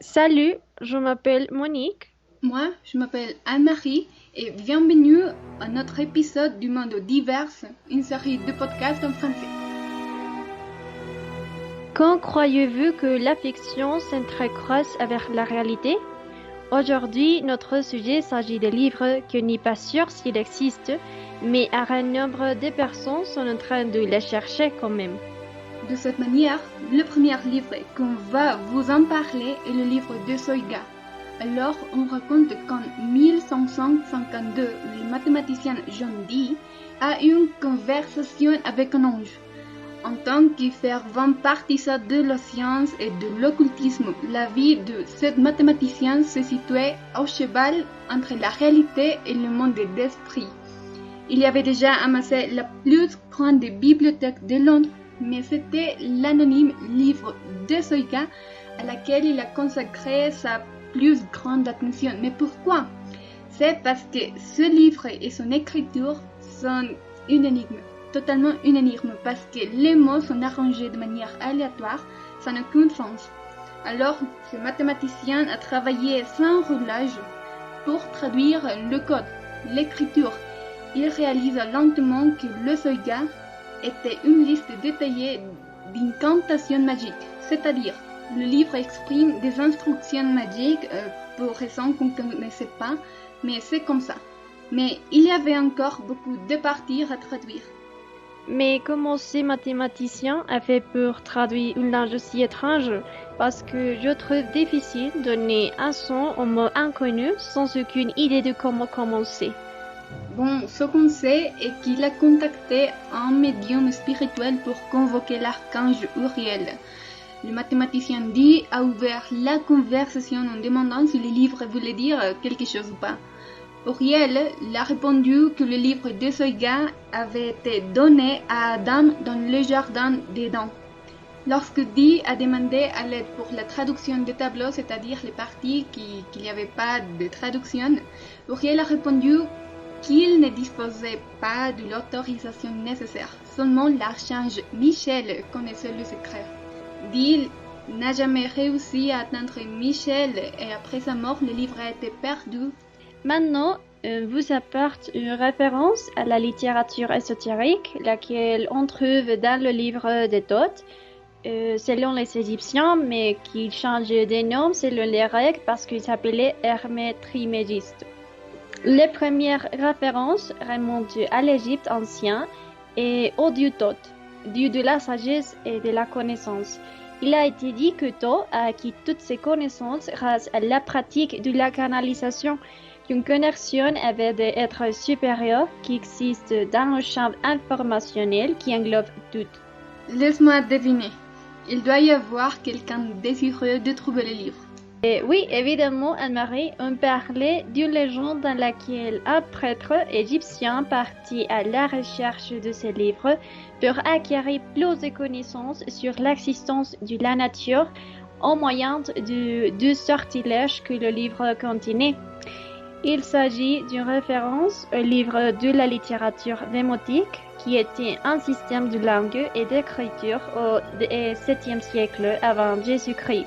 Salut, je m'appelle Monique. Moi, je m'appelle Anne-Marie et bienvenue à notre épisode du Monde divers, une série de podcasts en français. Quand croyez-vous que la fiction s'entrecroise avec la réalité? Aujourd'hui, notre sujet s'agit de livres que n'est pas sûr s'ils existent, mais un nombre de personnes sont en train de les chercher quand même. De cette manière, le premier livre qu'on va vous en parler est le livre de Soïga. Alors, on raconte qu'en 1552, le mathématicien John Dee a eu une conversation avec un ange. En tant que fervent partisan de la science et de l'occultisme, la vie de ce mathématicien se situait au cheval entre la réalité et le monde des esprits. Il y avait déjà amassé la plus grande bibliothèque de Londres, mais c'était l'anonyme livre de Soïga à laquelle il a consacré sa plus grande attention. Mais pourquoi? C'est parce que ce livre et son écriture sont une énigme. Totalement une énigme parce que les mots sont arrangés de manière aléatoire, ça n'a aucun sens. Alors, ce mathématicien a travaillé sans relâche pour traduire le code, l'écriture. Il réalisa lentement que le Soïga était une liste détaillée d'incantations magiques, c'est-à-dire le livre exprime des instructions magiques pour raisons qu'on ne connaissait pas, mais c'est comme ça. Mais il y avait encore beaucoup de parties à traduire. Mais comment ces mathématiciens a fait pour traduire une langue si étrange? Parce que je trouve difficile de donner un son au mot inconnu sans aucune idée de comment commencer. Bon, ce qu'on sait est qu'il a contacté un médium spirituel pour convoquer l'archange Uriel. Le mathématicien Dee a ouvert la conversation en demandant si le livre voulait dire quelque chose ou pas. Uriel a répondu que le livre de Soïga avait été donné à Adam dans le jardin d'Éden. Lorsque Dee a demandé à l'aide pour la traduction des tableaux, c'est-à-dire les parties qu'il n'y avait pas de traduction, Uriel a répondu qu'il ne disposait pas de l'autorisation nécessaire. Seulement l'archange Michel connaissait le secret. Dee n'a jamais réussi à atteindre Michel et après sa mort, le livre a été perdu. Maintenant, vous apporte une référence à la littérature ésotérique, laquelle on trouve dans le livre de Thoth, selon les Égyptiens, mais qui change de nom selon les règles parce qu'il s'appelait Hermès Trismégiste. Les premières références remontent à l'Égypte ancien et au dieu Thoth, dieu de la sagesse et de la connaissance. Il a été dit que Thoth a acquis toutes ses connaissances grâce à la pratique de la canalisation, qu'une connexion avait d'être supérieure qui existe dans le champ informationnel qui englobe tout. Laisse-moi deviner. Il doit y avoir quelqu'un désireux de trouver le livre. Et oui, évidemment, Anne-Marie, on parlait d'une légende dans laquelle un prêtre égyptien partit à la recherche de ce livre pour acquérir plus de connaissances sur l'existence de la nature au moyen de deux sortilèges que le livre contenait. Il s'agit d'une référence au livre de la littérature démotique, qui était un système de langue et d'écriture au 7e siècle avant Jésus-Christ.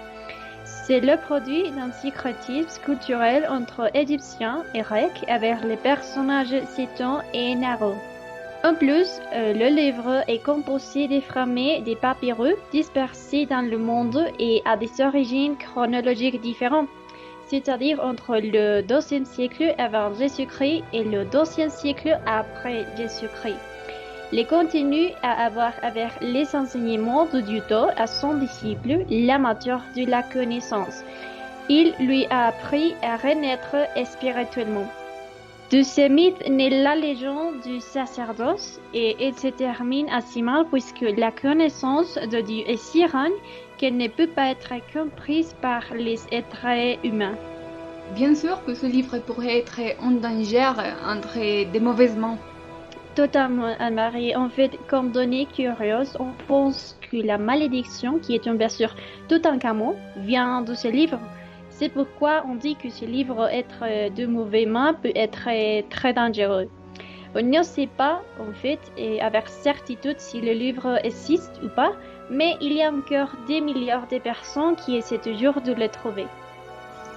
C'est le produit d'un syncrétisme culturel entre Égyptiens et Grecs avec les personnages Céton et Naro. En plus, le livre est composé de fragments des papyrus dispersés dans le monde et a des origines chronologiques différentes, c'est-à-dire entre le 12e siècle avant Jésus-Christ et le 12e siècle après Jésus-Christ. Les contenus à avoir avec les enseignements de Dieu à son disciple, l'amateur de la connaissance. Il lui a appris à renaître spirituellement. De ce mythe naît la légende du sacerdoce et il se termine assez mal puisque la connaissance de Dieu est si grande qu'elle ne peut pas être comprise par les êtres humains. Bien sûr que ce livre pourrait être en danger entre des mauvaises mains. Totalement, Anne-Marie. En fait, comme donnée curieuse, on pense que la malédiction qui est tombée sur Toutankhamon vient de ce livre. C'est pourquoi on dit que ce livre être de mauvaises mains peut être très dangereux. On ne sait pas, en fait, et avec certitude si le livre existe ou pas, mais il y a encore des milliards de personnes qui essaient toujours de le trouver.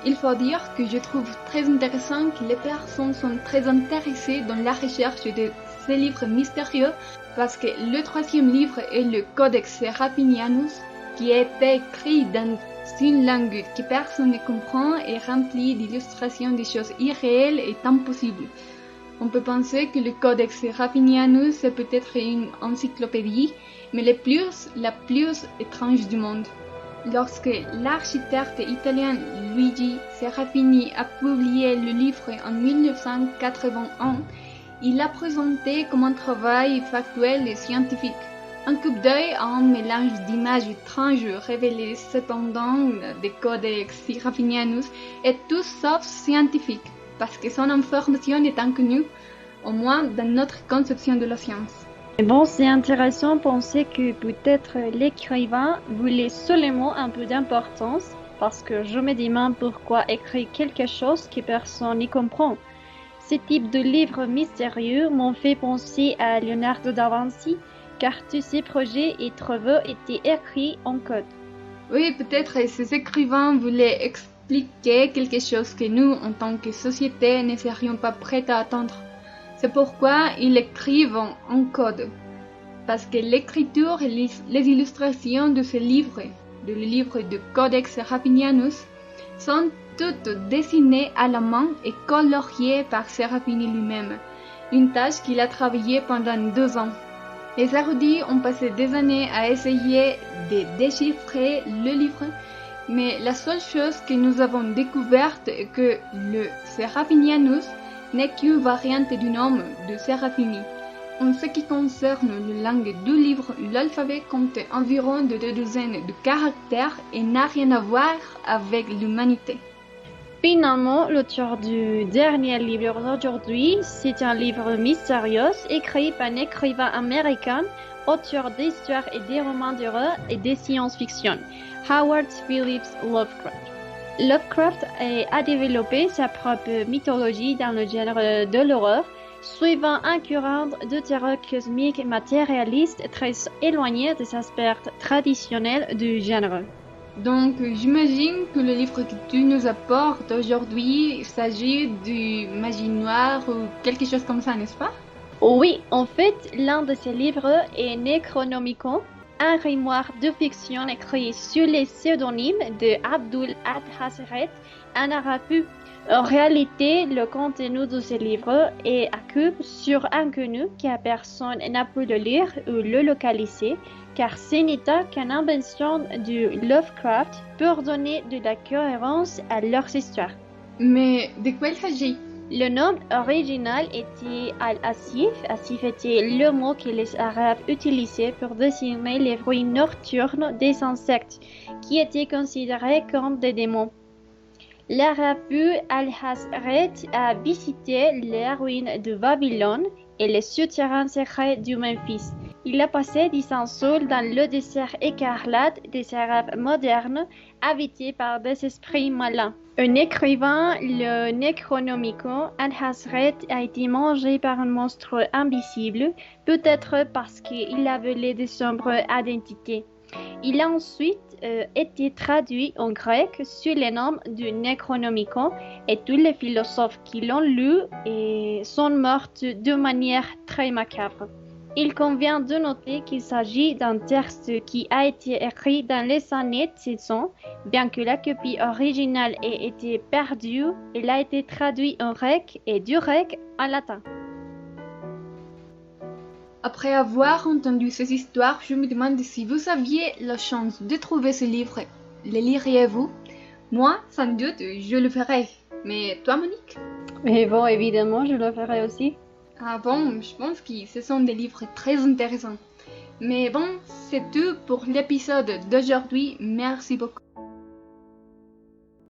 Il faut dire que je trouve très intéressant que les personnes sont très intéressées dans la recherche de ces livres mystérieux parce que le troisième livre est le Codex Serafinianus qui a été écrit dans une langue que personne ne comprend et remplie d'illustrations de choses irréelles et impossibles. On peut penser que le Codex Serafinianus est peut-être une encyclopédie, mais la plus étrange du monde. Lorsque l'architecte italien Luigi Serafini a publié le livre en 1981, il l'a présenté comme un travail factuel et scientifique. Un coup d'œil à un mélange d'images étranges révélait cependant des Codex Serafinianus est tout sauf scientifique, parce que son information est inconnue, au moins dans notre conception de la science. Bon, c'est intéressant de penser que peut-être l'écrivain voulait seulement un peu d'importance, parce que je me demande pourquoi écrire quelque chose que personne n'y comprend. Ce type de livres mystérieux m'ont fait penser à Leonardo da Vinci, car tous ses projets et travaux étaient écrits en code. Oui, peut-être ces écrivains voulaient expliquer quelque chose que nous, en tant que société, ne serions pas prêts à attendre. C'est pourquoi ils écrivent en code. Parce que l'écriture et les illustrations de ce livre, le livre de Codex Serafinianus, sont toutes dessinées à la main et coloriées par Serafini lui-même, une tâche qu'il a travaillée pendant 2 ans. Les érudits ont passé des années à essayer de déchiffrer le livre, mais la seule chose que nous avons découverte est que le Serafinianus n'est qu'une variante du nom de Serafini. En ce qui concerne la langue du livre, l'alphabet compte environ de 2 douzaines de caractères et n'a rien à voir avec l'humanité. Finalement, l'auteur du dernier livre d'aujourd'hui, c'est un livre mystérieux écrit par un écrivain américain, auteur d'histoires et des romans d'horreur et de science-fiction, Howard Phillips Lovecraft. Lovecraft a développé sa propre mythologie dans le genre de l'horreur, suivant un courant de terreur cosmique matérialiste très éloigné des aspects traditionnels du genre. Donc, j'imagine que le livre que tu nous apportes aujourd'hui s'agit du magie noire ou quelque chose comme ça, n'est-ce pas? Oui, en fait, l'un de ces livres est Necronomicon, un grimoire de fiction écrit sous les pseudonymes de Abdul Adhasret Anarapu. En réalité, le contenu de ce livre est occupé sur inconnu car personne n'a pu le lire ou le localiser, car ce n'était qu'une invention de Lovecraft pour donner de la cohérence à leurs histoires. Mais de quoi il s'agit? Le nom original était Al-Asif. Asif était le mot que les Arabes utilisaient pour désigner les bruits nocturnes des insectes, qui étaient considérés comme des démons. L'Arabu Al-Hasret a visité les ruines de Babylone et les souterrains secrets du Memphis. Il a passé 10 ans seul dans le désert écarlate des Arabes modernes, habité par des esprits malins. Un écrivain, le Necronomicon, Al-Hasret a été mangé par un monstre invisible, peut-être parce qu'il a volé de sombres identités. Il a ensuite été traduit en grec sous le nom du Necronomicon et tous les philosophes qui l'ont lu sont morts de manière très macabre. Il convient de noter qu'il s'agit d'un texte qui a été écrit dans les années 600, bien que la copie originale ait été perdue, il a été traduit en grec et du grec en latin. Après avoir entendu ces histoires, je me demande si vous aviez la chance de trouver ce livre. Le liriez-vous? Moi, sans doute, je le ferais. Mais toi, Monique? Et bon, évidemment, je le ferai aussi. Ah bon, je pense que ce sont des livres très intéressants. Mais bon, c'est tout pour l'épisode d'aujourd'hui. Merci beaucoup.